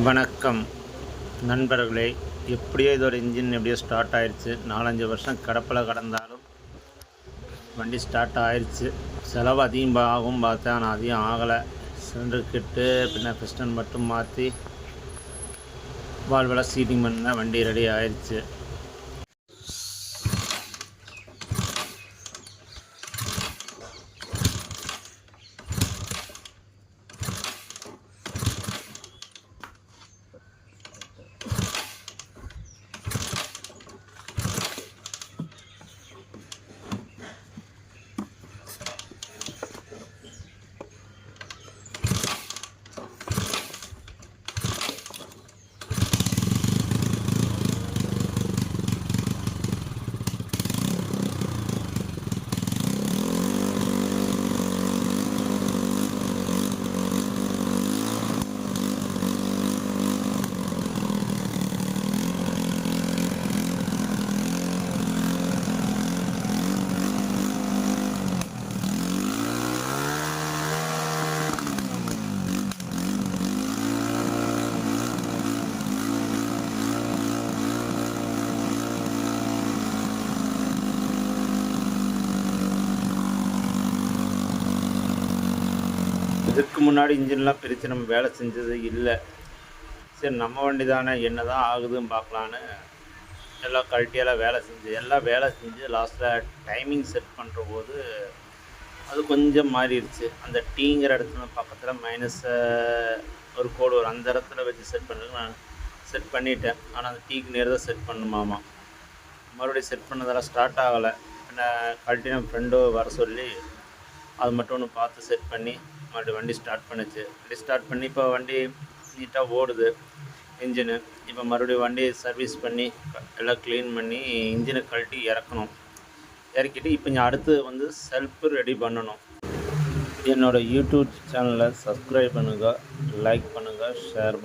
வணக்கம் நண்பர்களே. எப்படியோ இதோட இன்ஜின் எப்படியோ ஸ்டார்ட் ஆயிடுச்சு. 4-5 வருஷம் கிடப்பில் கடந்தாலும் வண்டி ஸ்டார்ட் ஆயிடுச்சு. செலவு அதிகம் ஆகும் பார்த்தேன், ஆனால் அதிகம் ஆகலை. சிலிண்டர் கிட்டு பின்ன பிஸ்டன் மட்டும் மாற்றி வால்வெல்லாம் சீட்டிங் பண்ண வண்டி ரெடி ஆயிடுச்சு. இதுக்கு முன்னாடி இன்ஜின்லாம் பிரித்து நம்ம வேலை செஞ்சது இல்லை. சரி, நம்ம வண்டி தானே, என்ன தான் ஆகுதுன்னு பார்க்கலான்னு எல்லாம் கழட்டியெல்லாம் வேலை செஞ்சு லாஸ்ட்டில் டைமிங் செட் பண்ணுற போது அது கொஞ்சம் மாறிடுச்சு. அந்த டீங்கிற இடத்துல பக்கத்தில் மைனஸ் ஒரு கோடு வரும், அந்த இடத்துல வச்சு செட் பண்ணுறதுக்கு நான் செட் பண்ணிட்டேன். ஆனால் அந்த டீக்கு நேர் தான் செட் பண்ணணுமாமா. மறுபடியும் செட் பண்ணதெல்லாம் ஸ்டார்ட் ஆகலை. என்ன கழட்டி நம்ம ஃப்ரெண்டோ வர சொல்லி அது மட்டும் ஒன்று பார்த்து செட் பண்ணி மறுபடியும் வண்டி ஸ்டார்ட் பண்ணிச்சு. வண்டி ஸ்டார்ட் பண்ணி இப்போ வண்டி நீட்டாக ஓடுது இன்ஜினு. இப்போ மறுபடியும் வண்டி சர்வீஸ் பண்ணி எல்லாம் க்ளீன் பண்ணி இன்ஜினை கழட்டி இறக்கிட்டு இப்போ இங்கே அடுத்து வந்து செல்ஃபு ரெடி பண்ணணும். என்னோடய யூடியூப் சேனலை சப்ஸ்கிரைப் பண்ணுங்கள், லைக் பண்ணுங்கள், ஷேர் பண்ணுங்கள்.